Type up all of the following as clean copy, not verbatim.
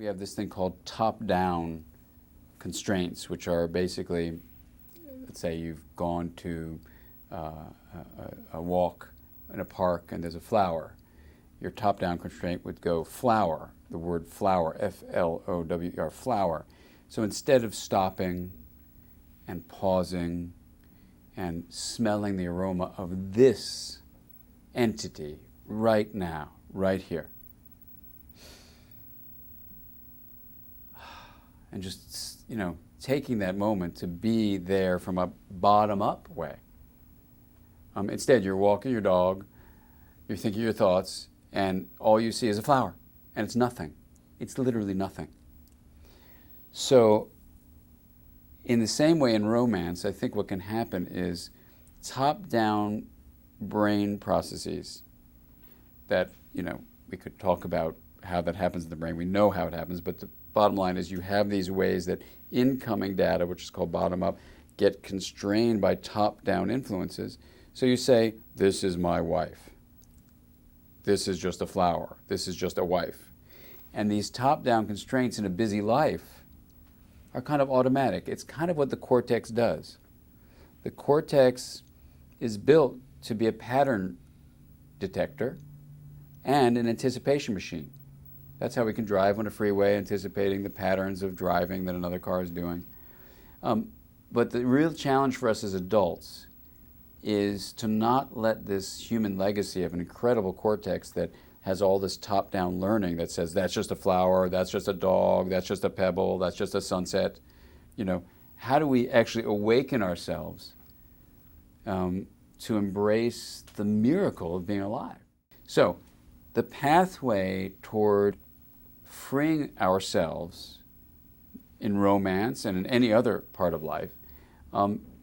We have this thing called top-down constraints, which are basically, let's say you've gone to a walk in a park and there's a flower. Your top-down constraint would go flower, the word flower, F-L-O-W-E-R, flower. So instead of stopping and pausing and smelling the aroma of this entity right now, right here, and just, taking that moment to be there from a bottom-up way. Instead, you're walking your dog, you're thinking your thoughts, and all you see is a flower, and it's nothing. It's literally nothing. So, in the same way in romance, I think what can happen is top-down brain processes that, we could talk about how that happens in the brain. We know how it happens, but the bottom line is you have these ways that incoming data, which is called bottom-up, get constrained by top-down influences. So you say, this is my wife. This is just a flower. This is just a wife. And these top-down constraints in a busy life are kind of automatic. It's kind of what the cortex does. The cortex is built to be a pattern detector and an anticipation machine. That's how we can drive on a freeway, anticipating the patterns of driving that another car is doing. But the real challenge for us as adults is to not let this human legacy of an incredible cortex that has all this top-down learning that says that's just a flower, that's just a dog, that's just a pebble, that's just a sunset. How do we actually awaken ourselves to embrace the miracle of being alive? So the pathway toward freeing ourselves in romance and in any other part of life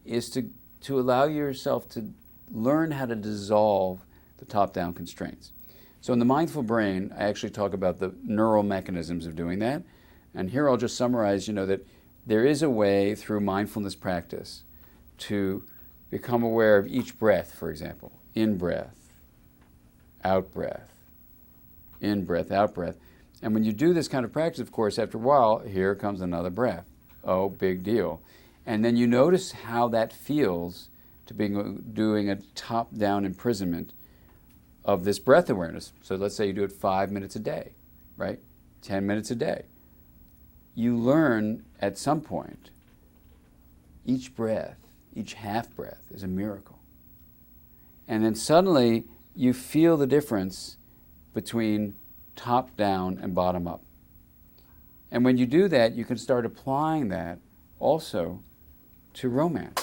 is to allow yourself to learn how to dissolve the top-down constraints. So in the mindful brain, I actually talk about the neural mechanisms of doing that. And here I'll just summarize, that there is a way through mindfulness practice to become aware of each breath, for example. In-breath, out-breath, in-breath, out-breath. And when you do this kind of practice, of course, after a while, here comes another breath. Oh, big deal. And then you notice how that feels to be doing a top-down imprisonment of this breath awareness. So let's say you do it 5 minutes a day, right? 10 minutes a day. You learn at some point, each breath, each half breath is a miracle. And then suddenly you feel the difference between top down and bottom up. And when you do that, you can start applying that also to romance.